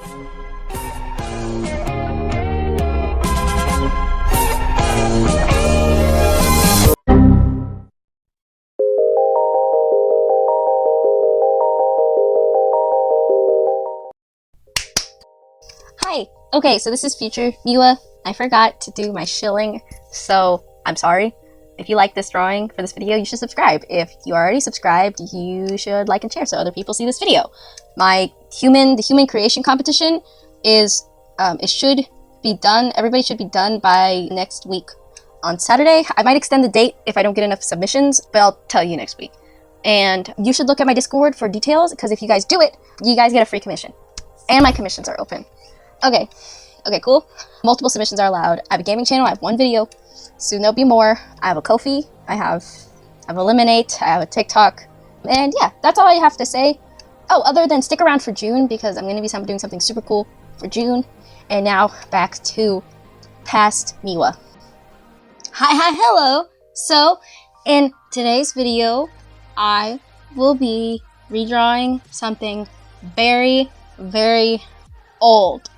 Hi! Okay, so this is future Miwa. I forgot to do my shilling, so I'm sorry. If you like this drawing for this video, you should subscribe. If you are already subscribed, you should like and share so other people see this video. The human creation competition is, it should be done, everybody should be done by next week on Saturday. I might extend the date if I don't get enough submissions, but I'll tell you next week. And you should look at my Discord for details, because if you guys do it, you guys get a free commission. And my commissions are open. Okay, cool. Multiple submissions are allowed. I have a gaming channel, I have one video. Soon there'll be more. I have a Ko-fi, I have a Lemonade, I have a TikTok. And yeah, that's all I have to say. Oh, other than stick around for June, because I'm going to be doing something super cool for June. And now, back to past Miwa. Hi, hello! So, in today's video, I will be redrawing something very, very old.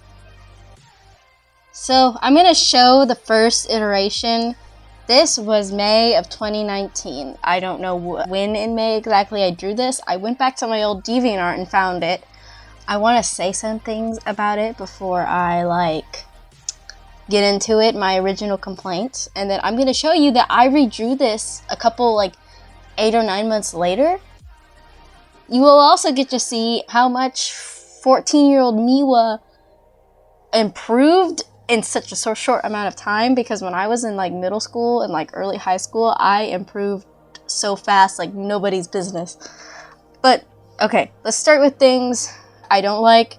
So I'm going to show the first iteration. This was May of 2019. I don't know when in May exactly I drew this. I went back to my old DeviantArt and found it. I want to say some things about it before I get into it, my original complaints. And then I'm going to show you that I redrew this a couple 8 or 9 months later. You will also get to see how much 14-year-old Miwa improved in such a short amount of time, because when I was in middle school and early high school, I improved so fast like nobody's business. But okay, let's start with things I don't like.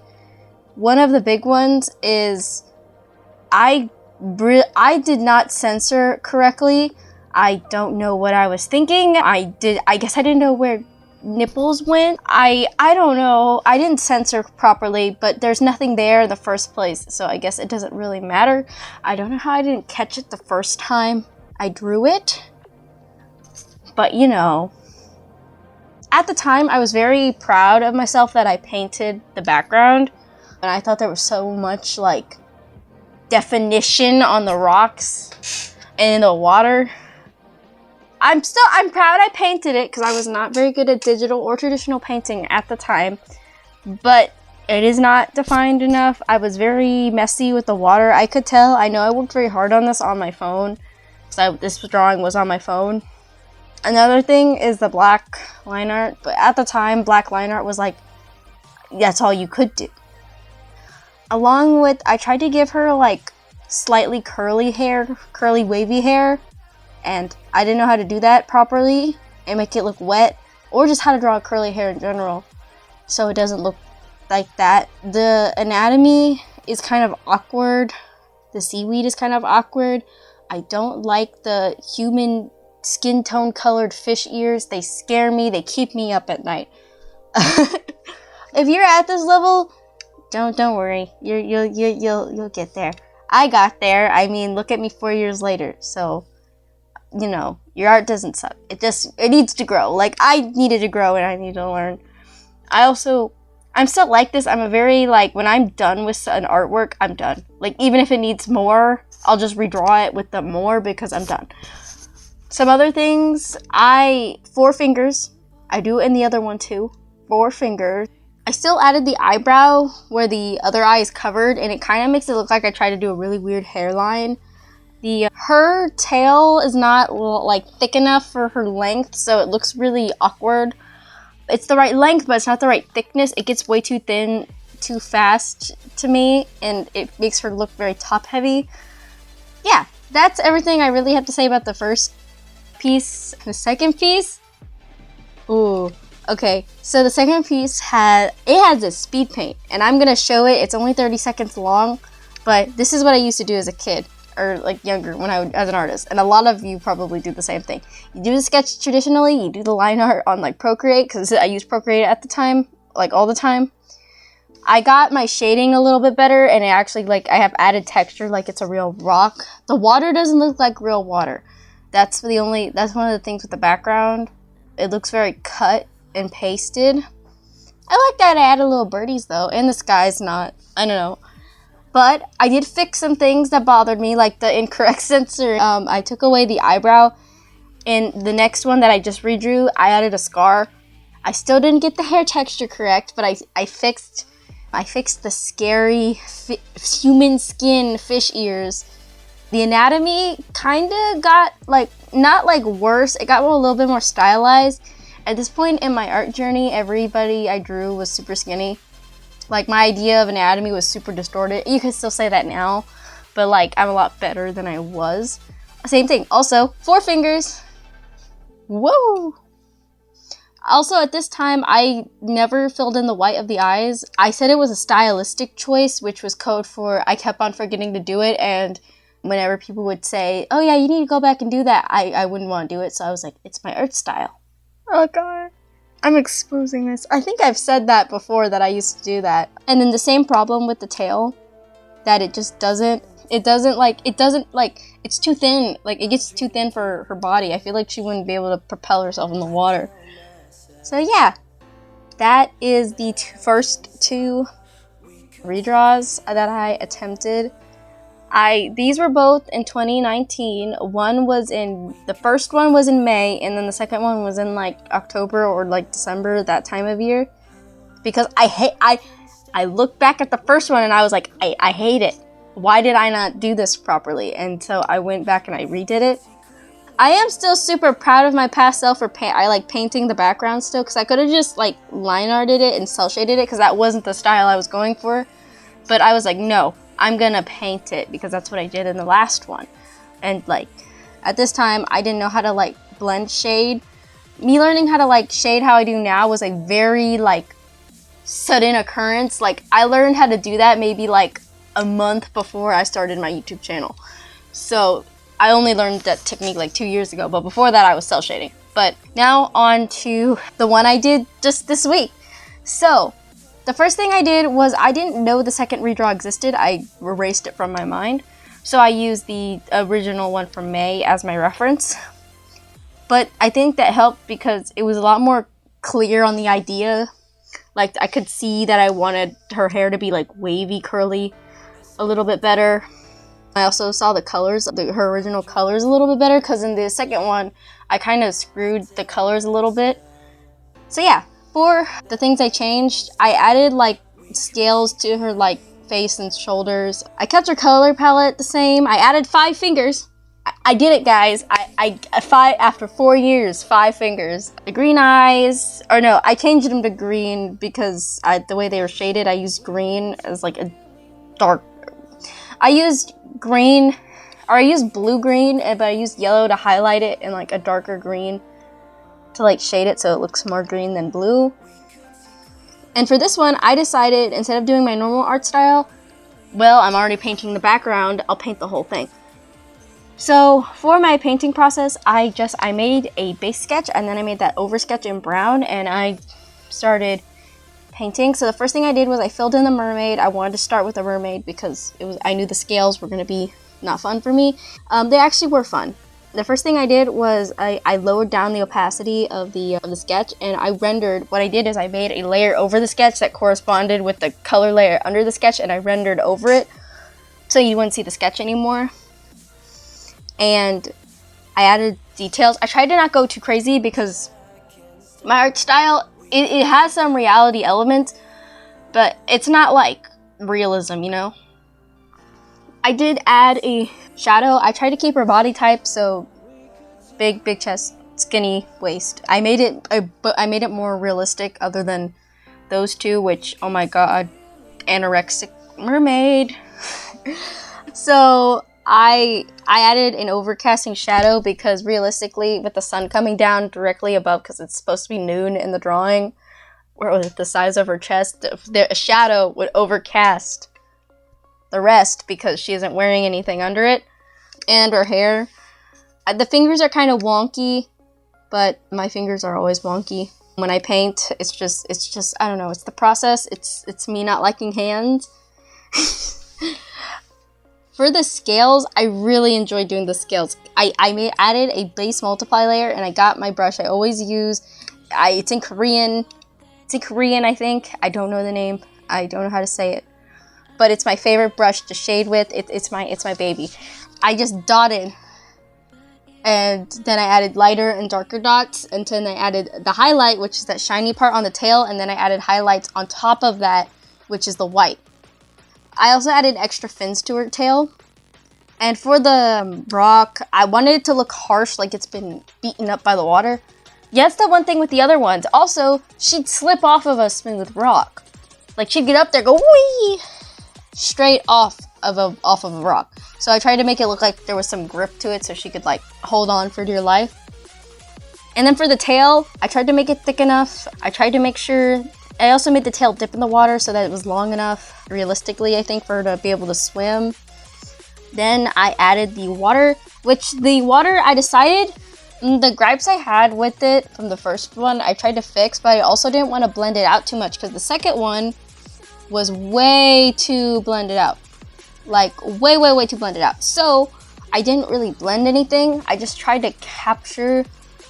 One of the big ones is I did not censor correctly. I don't know what I was thinking. I guess I didn't know where nipples went. I don't know. I didn't censor properly, but there's nothing there in the first place, so I guess it doesn't really matter. I don't know how I didn't catch it the first time I drew it, but you know. At the time, I was very proud of myself that I painted the background, and I thought there was so much definition on the rocks and in the water. I'm proud I painted it, because I was not very good at digital or traditional painting at the time, but it is not defined enough. I was very messy with the water. I could tell. I know I worked very hard on this on my phone, so this drawing was on my phone. Another thing is the black line art, but at the time, black line art was that's all you could do. Along with, I tried to give her slightly curly hair, curly wavy hair, and I didn't know how to do that properly and make it look wet, or just how to draw curly hair in general so it doesn't look like that. The anatomy is kind of awkward. The seaweed is kind of awkward. I don't like the human skin tone colored fish ears. They scare me. They keep me up at night. If you're at this level, don't worry. You'll get there. I got there. I mean, look at me 4 years later. So, you know, your art doesn't suck. It needs to grow. I needed to grow and I need to learn. I'm still like this. I'm a very, when I'm done with an artwork, I'm done. Even if it needs more, I'll just redraw it with the more because I'm done. Some other things, 4 fingers. I do it in the other one too. 4 fingers. I still added the eyebrow where the other eye is covered, and it kind of makes it look like I tried to do a really weird hairline. Her tail is not thick enough for her length, so it looks really awkward. It's the right length, but it's not the right thickness. It gets way too thin too fast to me, and it makes her look very top heavy. Yeah, that's everything I really have to say about the first piece. The second piece, ooh, okay, so the second piece has a speed paint, and I'm gonna show it. It's only 30 seconds long, but this is what I used to do as a kid, or younger, when as an artist, and a lot of you probably do the same thing. You do the sketch traditionally, you do the line art on Procreate, because I used Procreate at the time, all the time. I got my shading a little bit better, and it actually, I have added texture it's a real rock. The water doesn't look like real water. That's one of the things with the background. It looks very cut and pasted. I like that I added little birdies though, and the sky's not, I don't know. But I did fix some things that bothered me, like the incorrect censor. I took away the eyebrow. In the next one that I just redrew, I added a scar. I still didn't get the hair texture correct, but I fixed the scary human skin fish ears. The anatomy kind of got, like, not like worse, it got a little bit more stylized. At this point in my art journey, everybody I drew was super skinny. Like, my idea of anatomy was super distorted. You could still say that now, but like, I'm a lot better than I was. Same thing. Also, 4 fingers. Whoa! Also, at this time, I never filled in the white of the eyes. I said it was a stylistic choice, which was code for I kept on forgetting to do it, and whenever people would say, oh yeah, you need to go back and do that, I wouldn't want to do it, so I was like, it's my art style. Oh god. I'm exposing this. I think I've said that before, that I used to do that. And then the same problem with the tail, that it just doesn't, it's too thin. Like, it gets too thin for her body. I feel like she wouldn't be able to propel herself in the water. So yeah, that is the first 2 redraws that I attempted. These were both in 2019. The first one was in May, and then the second one was in like October or like December, that time of year. Because I looked back at the first one and I was like, I hate it. Why did I not do this properly? And so I went back and I redid it. I am still super proud of my past self for I like painting the background still, because I could have just like line arted it and cel shaded it, because that wasn't the style I was going for. But I was like, no, I'm gonna paint it, because that's what I did in the last one. And like, at this time, I didn't know how to like blend shade. Me learning how to like shade how I do now was a very like sudden occurrence. Like, I learned how to do that maybe like a month before I started my YouTube channel. So I only learned that technique like 2 years ago, but before that I was cel shading. But now on to the one I did just this week. So the first thing I did was, I didn't know the second redraw existed. I erased it from my mind. So I used the original one from May as my reference. But I think that helped because it was a lot more clear on the idea. Like, I could see that I wanted her hair to be like wavy, curly, a little bit better. I also saw the colors, her original colors a little bit better, because in the second one, I kind of screwed the colors a little bit. So yeah, for the things I changed, I added like scales to her like face and shoulders. I kept her color palette the same. I added 5 fingers. I did it, guys. After 4 years, 5 fingers. The green eyes, or no, I changed them to green because the way they were shaded, I used green as like a dark. I used green, or I used blue-green, but I used yellow to highlight it and like a darker green to like shade it so it looks more green than blue. And for this one, I decided, instead of doing my normal art style, well, I'm already painting the background, I'll paint the whole thing. So for my painting process, I made a base sketch, and then I made that over sketch in brown, and I started painting. So the first thing I did was I filled in the mermaid. I wanted to start with the mermaid because I knew the scales were going to be not fun for me. They actually were fun. The first thing I did was I lowered down the opacity of the sketch, and I rendered. What I did is I made a layer over the sketch that corresponded with the color layer under the sketch, and I rendered over it so you wouldn't see the sketch anymore. And I added details. I tried to not go too crazy because my art style, it has some reality elements, but it's not like realism, you know? I did add a shadow. I tried to keep her body type, so big chest, skinny waist. I made it more realistic, other than those two, which, oh my god, anorexic mermaid. So I added an overcasting shadow because realistically, with the sun coming down directly above, because it's supposed to be noon in the drawing, or with the size of her chest, a shadow would overcast the rest because she isn't wearing anything under it. And her hair, the fingers are kind of wonky, but my fingers are always wonky. When I paint, it's just I don't know, it's the process. It's me not liking hands. For the scales, I really enjoyed doing the scales. I added a base multiply layer, and I got my brush I always use. It's in Korean. It's in Korean, I think. I don't know the name. I don't know how to say it. But it's my favorite brush to shade with. It's my baby. I just dotted. And then I added lighter and darker dots. And then I added the highlight, which is that shiny part on the tail. And then I added highlights on top of that, which is the white. I also added extra fins to her tail. And for the rock, I wanted it to look harsh, like it's been beaten up by the water. Yeah, that's the one thing with the other ones. Also, she'd slip off of a smooth rock. Like, she'd get up there, go whee! Straight off of a rock. So I tried to make it look like there was some grip to it so she could, like, hold on for dear life. And then for the tail, I tried to make it thick enough. I tried to make sure... I also made the tail dip in the water so that it was long enough, realistically, I think, for her to be able to swim. Then I added the water, which the water, I decided, the gripes I had with it from the first one, I tried to fix, but I also didn't want to blend it out too much because the second one was way too blended out. Like, way too blended out. So, I didn't really blend anything. I just tried to capture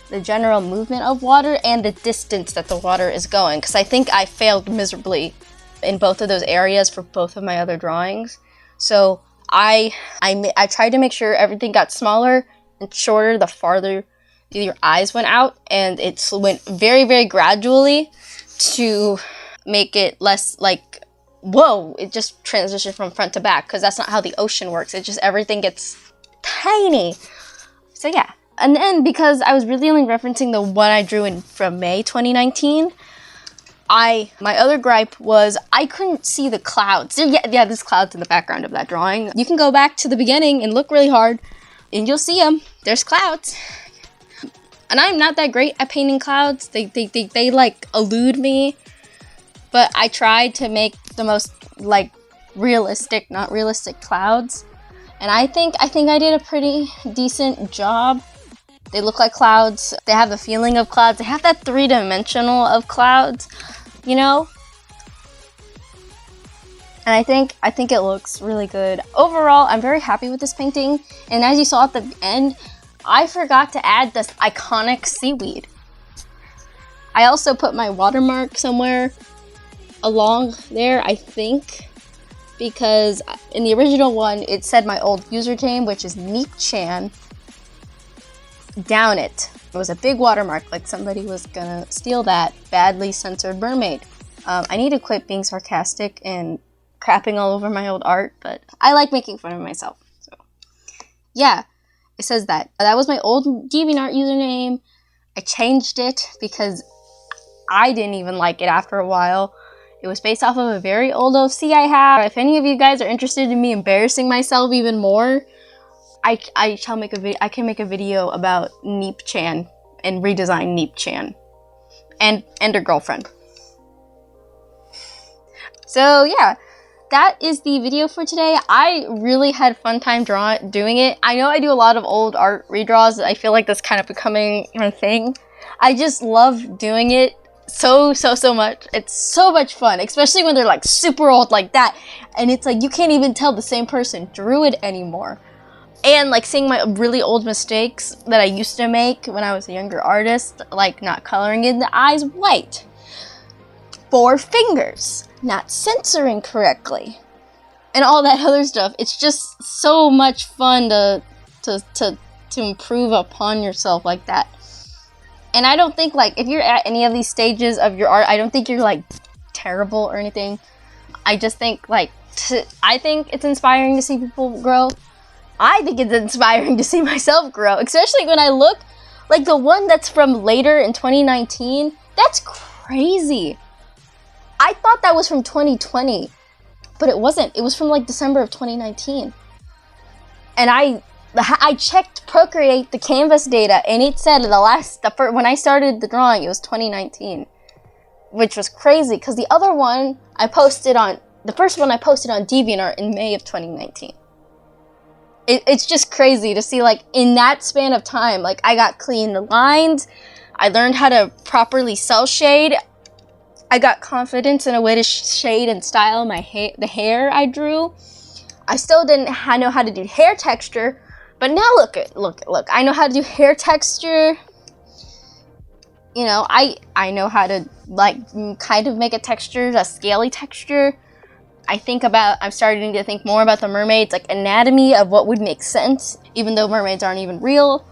the general movement of water and the distance that the water is going, because I think I failed miserably in both of those areas for both of my other drawings. So, I tried to make sure everything got smaller and shorter the farther your eyes went out, and it went very gradually to make it less like, whoa, it just transitioned from front to back, because that's not how the ocean works. It just, everything gets tiny. So yeah. And then because I was really only referencing the one I drew from May 2019, my other gripe was I couldn't see the clouds. Yeah, there's clouds in the background of that drawing. You can go back to the beginning and look really hard, and you'll see them. There's clouds. And I'm not that great at painting clouds. They like elude me. But I tried to make the most like realistic, not realistic clouds. And I think I did a pretty decent job. They look like clouds. They have the feeling of clouds. They have that three-dimensional of clouds, you know? And I think it looks really good. Overall, I'm very happy with this painting. And as you saw at the end, I forgot to add this iconic seaweed. I also put my watermark somewhere along there, I think, because in the original one, it said my old username, which is Neepchan. Down it was a big watermark, like somebody was gonna steal that badly censored mermaid. I need to quit being sarcastic and crapping all over my old art, but I like making fun of myself. So yeah, it says that. That was my old DeviantArt username. I changed it because I didn't even like it after a while. It was based off of a very old OC I have. If any of you guys are interested in me embarrassing myself even more, I can make a video about Neepchan and redesign Neepchan and her girlfriend. So yeah, that is the video for today. I really had a fun time doing it. I know I do a lot of old art redraws. I feel like that's kind of becoming my thing. I just love doing it so much. It's so much fun, especially when they're like super old like that. And it's like you can't even tell the same person drew it anymore. And like seeing my really old mistakes that I used to make when I was a younger artist, like not coloring in the eyes white, 4 fingers, not censoring correctly, and all that other stuff. It's just so much fun to improve upon yourself like that. And I don't think, like, if you're at any of these stages of your art, I don't think you're like terrible or anything. I just think like I think it's inspiring to see people grow. I think it's inspiring to see myself grow, especially when I look like the one that's from later in 2019. That's crazy. I thought that was from 2020, but it wasn't. It was from like December of 2019. And I checked Procreate, the canvas data, and it said when I started the drawing, it was 2019, which was crazy because the other one the first one I posted on DeviantArt in May of 2019. It's just crazy to see, like, in that span of time, like, I got clean lines, I learned how to properly cell shade, I got confidence in a way to shade and style the hair I drew. I still didn't know how to do hair texture, but now look, I know how to do hair texture. you know, I know how to like kind of make a texture, a scaly texture. I'm starting to think more about the mermaids, like anatomy of what would make sense, even though mermaids aren't even real.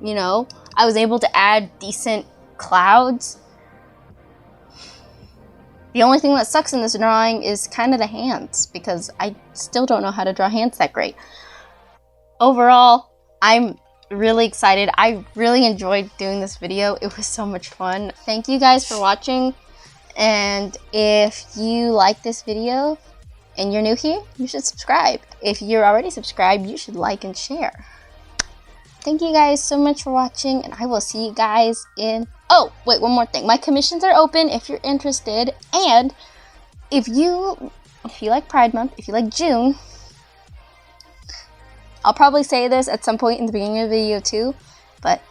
You know, I was able to add decent clouds. The only thing that sucks in this drawing is kind of the hands, because I still don't know how to draw hands that great. Overall, I'm really excited. I really enjoyed doing this video. It was so much fun. Thank you guys for watching. And if you like this video and you're new here, you should subscribe. If you're already subscribed, you should like and share. Thank you guys so much for watching, and I will see you guys in... Oh, wait, one more thing. My commissions are open if you're interested, and if you like Pride Month, if you like June, I'll probably say this at some point in the beginning of the video too, but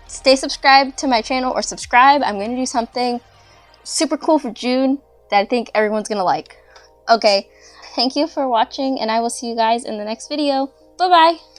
stay subscribed to my channel, or subscribe. I'm going to do something super cool for June that I think everyone's going to like. Okay, thank you for watching, and I will see you guys in the next video. Bye-bye!